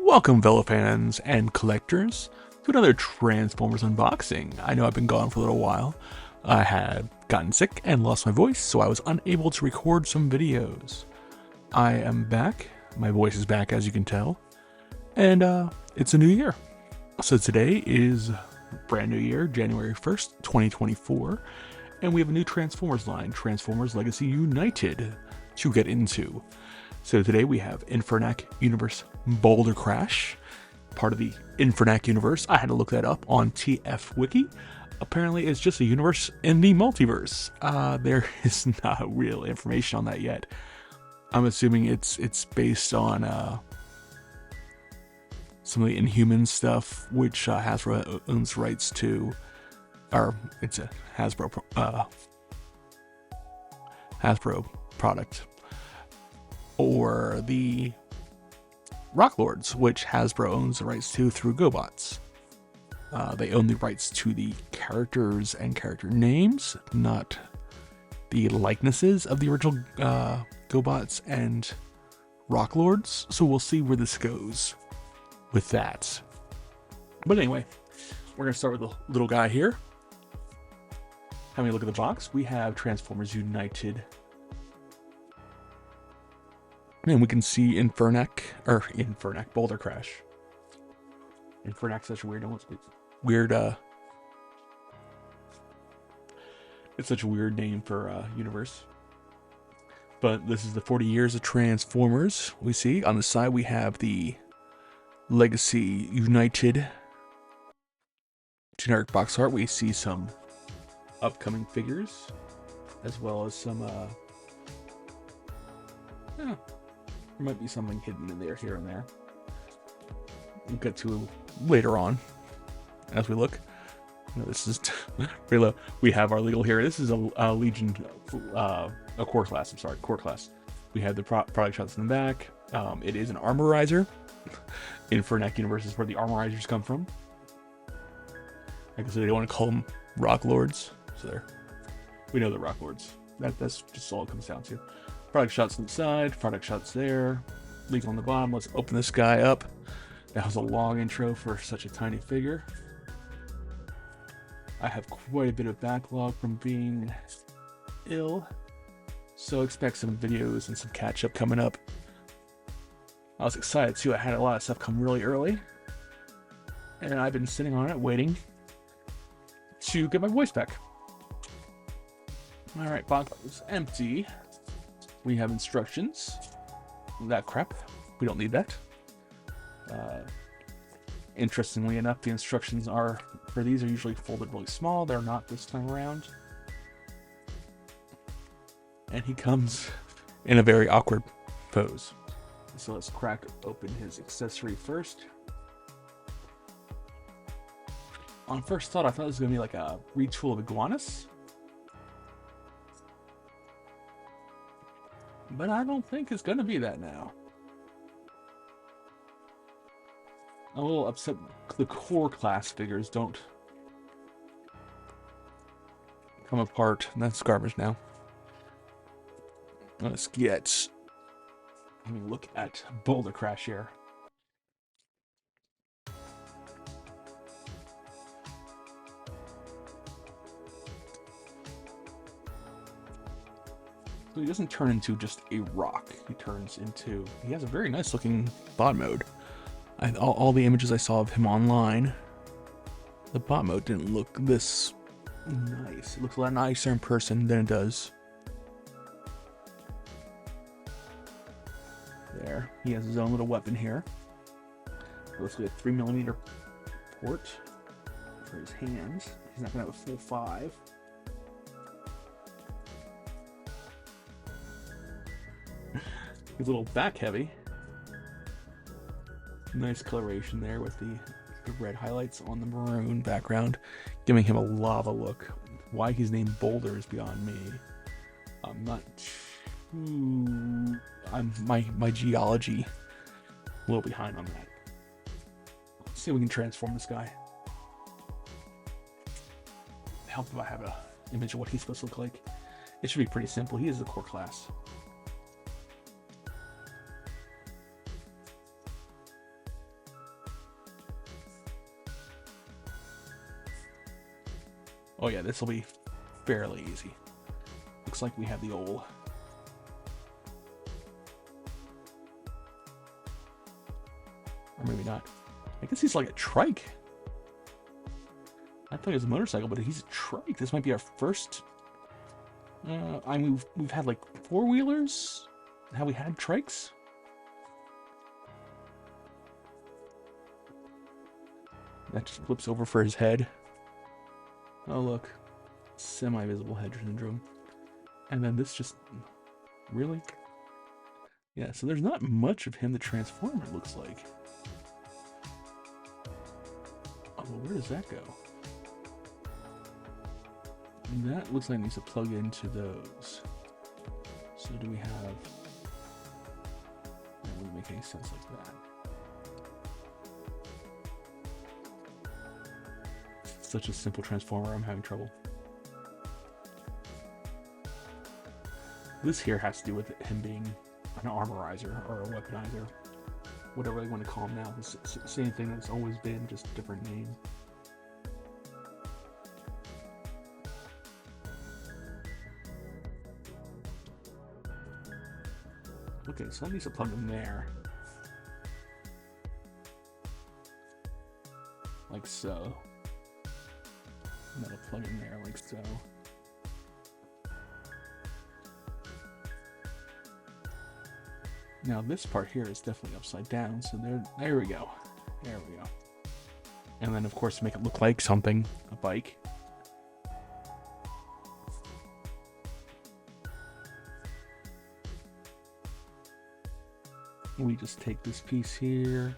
Welcome, fellow fans and collectors, to another Transformers unboxing. I know I've been gone for a little while. I had gotten sick and lost my voice, so I was unable to record some videos. I am back. My voice is back, as you can tell. And it's a new year. So today is brand new year, January 1st, 2024. And we have a new Transformers line, Transformers Legacy United, to get into. So today we have Infernac Universe Bouldercrash, part of the Infernac universe. I had to look that up on TF Wiki. Apparently it's just a universe in the multiverse. There is not real information on that yet. I'm assuming it's based on some of the Inhuman stuff, which Hasbro owns rights to, or it's a Hasbro product. Or the Rock Lords, which Hasbro owns the rights to through GoBots. They own the rights to the characters and character names, not the likenesses of the original GoBots and Rock Lords. So we'll see where this goes with that. But anyway, we're going to start with the little guy here. Having a look at the box, we have Transformers United. And we can see Infernac, Bouldercrash. Infernac's such a it's such a weird name for universe. But this is the 40 years of Transformers. We see on the side we have the Legacy United generic box art. We see some upcoming figures, as well as some there might be something hidden in there here and there. We'll get to later on as we look. This is pretty low. We have our legal here. This is a Legion, a core class. I'm sorry, core class. We have the product shots in the back. It is an armorizer. Infernac universe is where the armorizers come from. Like I said, they don't want to call them Rock Lords. So there, we know the Rock Lords. That's just all it comes down to. Product shots on the side, product shots there, legal on the bottom. Let's open this guy up. That was a long intro for such a tiny figure. I have quite a bit of backlog from being ill, so expect some videos and some catch up coming up. I was excited too. I had a lot of stuff come really early, and I've been sitting on it waiting to get my voice back. Alright, box is empty. We have instructions. That crap. We don't need that. Interestingly enough, the instructions for these are usually folded really small. They're not this time around. And he comes in a very awkward pose. So let's crack open his accessory first. On first thought, I thought it was going to be like a retool of Iguanus. But I don't think it's going to be that now. I'm a little upset the core class figures don't come apart. That's garbage now. Let me look at Bouldercrash here. So he doesn't turn into just a rock. He has a very nice looking bot mode. All the images I saw of him online, the bot mode didn't look this nice. It looks a lot nicer in person than it does. There, he has his own little weapon here. Looks like a 3mm port for his hands. He's not gonna have a full 5. He's a little back heavy. Nice coloration there with the red highlights on the maroon background, giving him a lava look. Why he's named Boulder is beyond me. I'm not too... my geology a little behind on that. Let's see if we can transform this guy. Help if I have an image of what he's supposed to look like. It should be pretty simple. He is the core class. Oh yeah, this will be fairly easy. Looks like we have the old... Or maybe not. I guess he's like a trike. I thought he was a motorcycle, but he's a trike. This might be our first... I mean, we've had like four-wheelers. Have we had trikes? That just flips over for his head. Oh look, semi-visible head syndrome. And then this just... Really? Yeah, so there's not much of him to transform, it looks like. Oh, well, where does that go? That looks like it needs to plug into those. So do we have... That wouldn't make any sense like that. Such a simple transformer, I'm having trouble. This here has to do with him being an armorizer or a weaponizer. Whatever they want to call him now. It's the same thing that's always been, just a different name. Okay, so that needs to plug in there. Like so. And that'll plug in there like so. Now this part here is definitely upside down, so there we go. There we go. And then of course to make it look like something, a bike. We just take this piece here.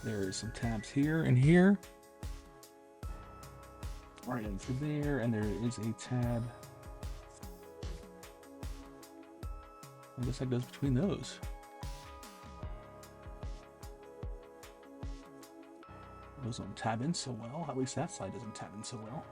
There's some tabs here and here. Right into there, and there is a tab. I guess that goes between those. Those don't tab in so well. At least that side doesn't tab in so well.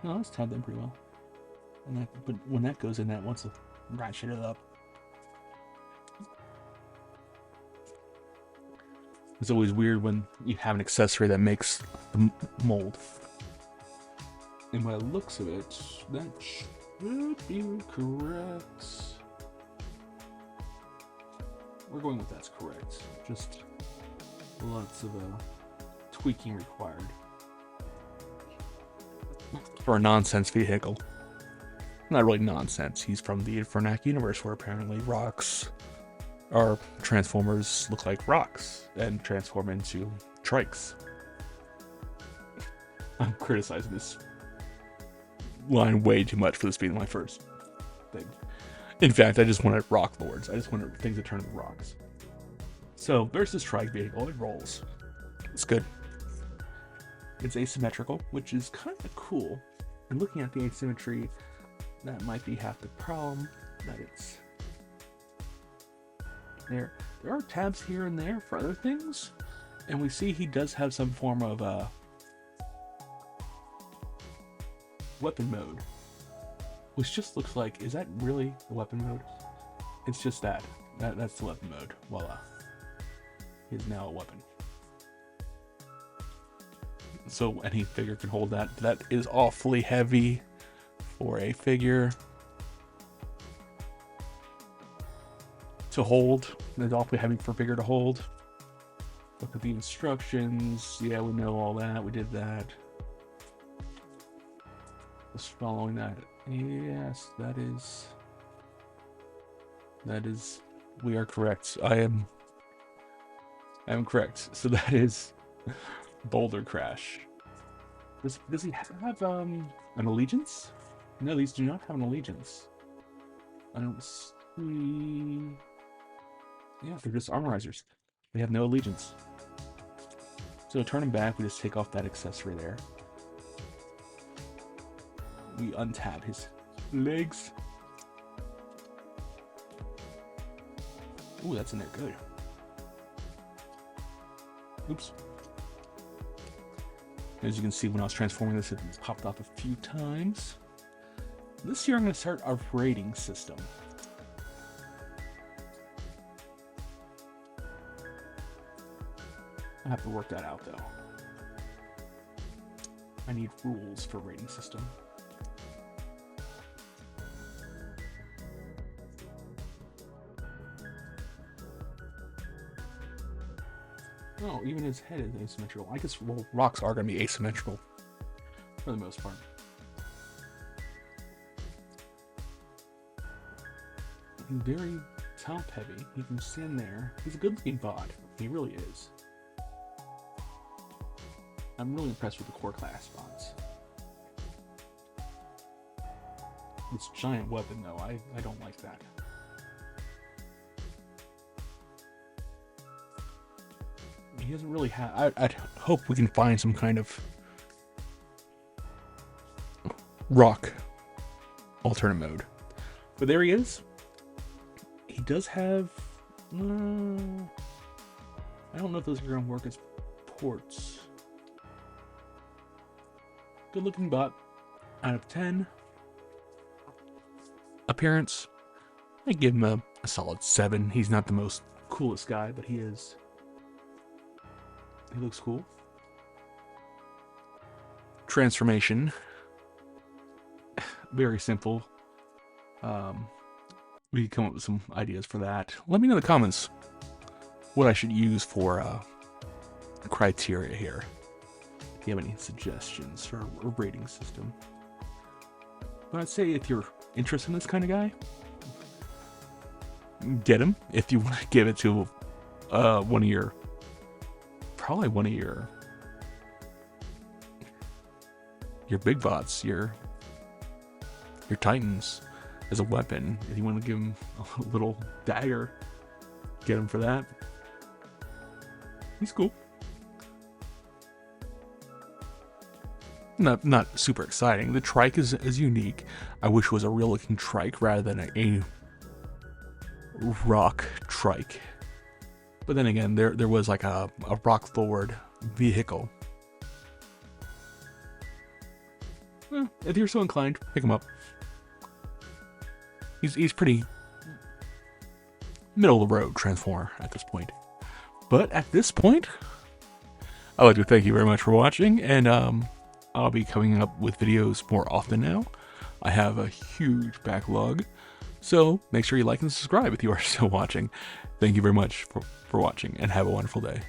No, it's tabbed in pretty well. And that, but when that goes in, that wants to ratchet it up. It's always weird when you have an accessory that makes the mold. And by the looks of it, that should be correct. We're going with that's correct. Just lots of tweaking required. For a nonsense vehicle. Not really nonsense. He's from the Infernac universe where apparently rocks or transformers look like rocks and transform into trikes. I'm criticizing this line way too much for this being my first thing. In fact, I just wanted rock lords. I just wanted things that turn into rocks. So there's this trike vehicle. It rolls. It's good. It's asymmetrical, which is kind of cool. And looking at the asymmetry, that might be half the problem. That it's there. There are tabs here and there for other things, and we see he does have some form of weapon mode, which just looks like, is that really the weapon mode? It's just that. That's the weapon mode. Voila. He is now a weapon. So any figure can hold that. That is awfully heavy for a figure to hold. It's awfully heavy for a figure to hold. Look at the instructions. Yeah, we know all that. We did that. Just following that. Yes, that is, we are correct. I am correct. So that is Bouldercrash. Does he have an allegiance? No, these do not have an allegiance. I don't see. Yeah, they're just armorizers. They have no allegiance. So to turn them back, we just take off that accessory there. We untab his legs. Ooh, that's in there good. Oops. As you can see, when I was transforming this, it popped off a few times. This year, I'm going to start our rating system. I have to work that out though. I need rules for rating system. Oh, even his head is asymmetrical. I guess rocks are going to be asymmetrical for the most part. Very top heavy. He can stand there. He's a good looking bod. He really is. I'm really impressed with the core class bods. This giant weapon though, I don't like that. He doesn't really have... I'd hope we can find some kind of rock alternate mode. But there he is. He does have... I don't know if those are going to work as ports. Good looking bot. Out of 10. Appearance. I give him a solid 7. He's not the most coolest guy, but he is... He looks cool. Transformation. Very simple. We could come up with some ideas for that. Let me know in the comments what I should use for criteria here. If you have any suggestions for a rating system. But I'd say if you're interested in this kind of guy, get him. If you want to give it to one of your big bots, your titans as a weapon. If you want to give him a little dagger, get him for that. He's cool. Not super exciting. The trike is unique. I wish it was a real looking trike rather than a rock trike. But then again, there was like a rock forward vehicle. If you're so inclined, pick him up. He's pretty middle of the road transformer at this point. But at this point, I'd like to thank you very much for watching, and I'll be coming up with videos more often now. I have a huge backlog, so make sure you like and subscribe if you are still watching. Thank you very much for watching, and have a wonderful day.